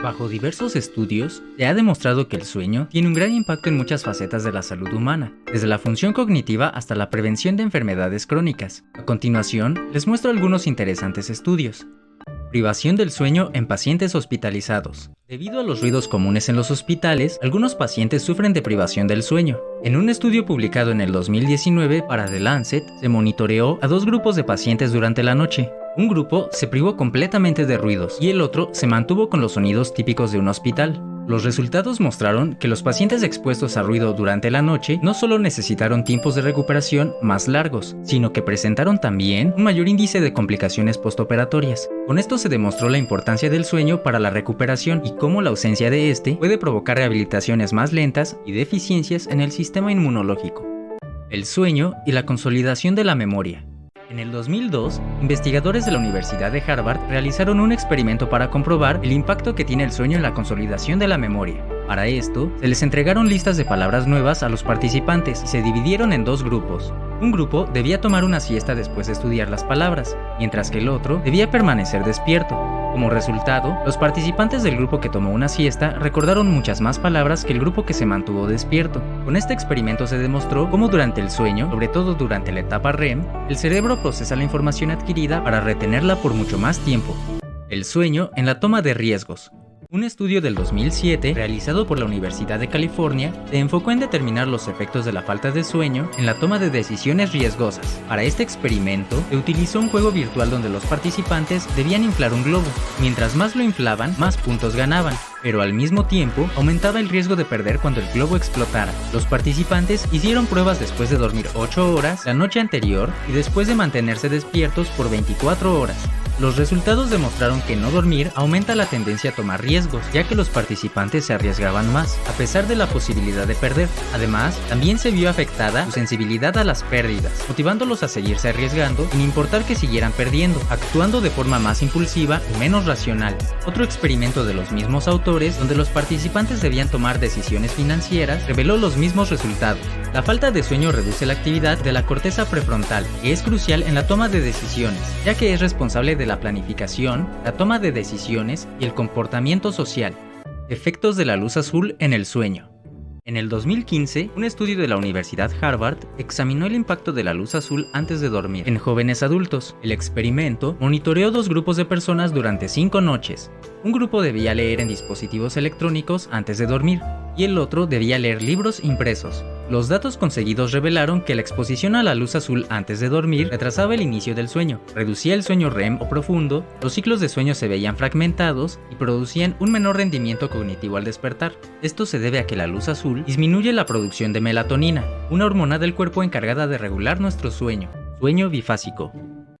Bajo diversos estudios, se ha demostrado que el sueño tiene un gran impacto en muchas facetas de la salud humana, desde la función cognitiva hasta la prevención de enfermedades crónicas. A continuación, les muestro algunos interesantes estudios. Privación del sueño en pacientes hospitalizados. Debido a los ruidos comunes en los hospitales, algunos pacientes sufren de privación del sueño. En un estudio publicado en el 2019 para The Lancet, se monitoreó a dos grupos de pacientes durante la noche. Un grupo se privó completamente de ruidos y el otro se mantuvo con los sonidos típicos de un hospital. Los resultados mostraron que los pacientes expuestos a ruido durante la noche no solo necesitaron tiempos de recuperación más largos, sino que presentaron también un mayor índice de complicaciones postoperatorias. Con esto se demostró la importancia del sueño para la recuperación y cómo la ausencia de este puede provocar rehabilitaciones más lentas y deficiencias en el sistema inmunológico. El sueño y la consolidación de la memoria. En el 2002, investigadores de la Universidad de Harvard realizaron un experimento para comprobar el impacto que tiene el sueño en la consolidación de la memoria. Para esto, se les entregaron listas de palabras nuevas a los participantes y se dividieron en dos grupos. Un grupo debía tomar una siesta después de estudiar las palabras, mientras que el otro debía permanecer despierto. Como resultado, los participantes del grupo que tomó una siesta recordaron muchas más palabras que el grupo que se mantuvo despierto. Con este experimento se demostró cómo durante el sueño, sobre todo durante la etapa REM, el cerebro procesa la información adquirida para retenerla por mucho más tiempo. El sueño en la toma de riesgos. Un estudio del 2007, realizado por la Universidad de California, se enfocó en determinar los efectos de la falta de sueño en la toma de decisiones riesgosas. Para este experimento, se utilizó un juego virtual donde los participantes debían inflar un globo. Mientras más lo inflaban, más puntos ganaban, pero al mismo tiempo aumentaba el riesgo de perder cuando el globo explotara. Los participantes hicieron pruebas después de dormir 8 horas la noche anterior y después de mantenerse despiertos por 24 horas. Los resultados demostraron que no dormir aumenta la tendencia a tomar riesgos, ya que los participantes se arriesgaban más, a pesar de la posibilidad de perder. Además, también se vio afectada su sensibilidad a las pérdidas, motivándolos a seguirse arriesgando sin importar que siguieran perdiendo, actuando de forma más impulsiva y menos racional. Otro experimento de los mismos autores, donde los participantes debían tomar decisiones financieras, reveló los mismos resultados. La falta de sueño reduce la actividad de la corteza prefrontal, que es crucial en la toma de decisiones, ya que es responsable de la planificación, la toma de decisiones y el comportamiento social. Efectos de la luz azul en el sueño. En el 2015, un estudio de la Universidad Harvard examinó el impacto de la luz azul antes de dormir en jóvenes adultos. El experimento monitoreó dos grupos de personas durante 5 noches. Un grupo debía leer en dispositivos electrónicos antes de dormir y el otro debía leer libros impresos. Los datos conseguidos revelaron que la exposición a la luz azul antes de dormir retrasaba el inicio del sueño, reducía el sueño REM o profundo, los ciclos de sueño se veían fragmentados y producían un menor rendimiento cognitivo al despertar. Esto se debe a que la luz azul disminuye la producción de melatonina, una hormona del cuerpo encargada de regular nuestro sueño. Sueño bifásico.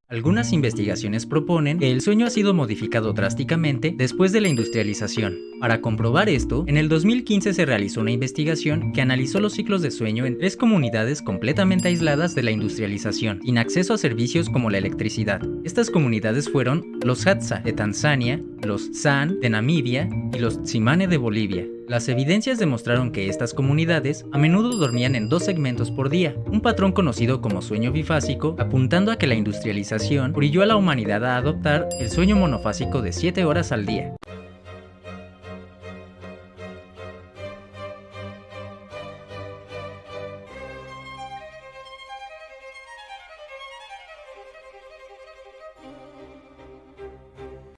Algunas investigaciones proponen que el sueño ha sido modificado drásticamente después de la industrialización. Para comprobar esto, en el 2015 se realizó una investigación que analizó los ciclos de sueño en 3 comunidades completamente aisladas de la industrialización, sin acceso a servicios como la electricidad. Estas comunidades fueron los Hadza de Tanzania, los San de Namibia y los Tsimane de Bolivia. Las evidencias demostraron que estas comunidades a menudo dormían en 2 segmentos por día, un patrón conocido como sueño bifásico, apuntando a que la industrialización orilló a la humanidad a adoptar el sueño monofásico de 7 horas al día.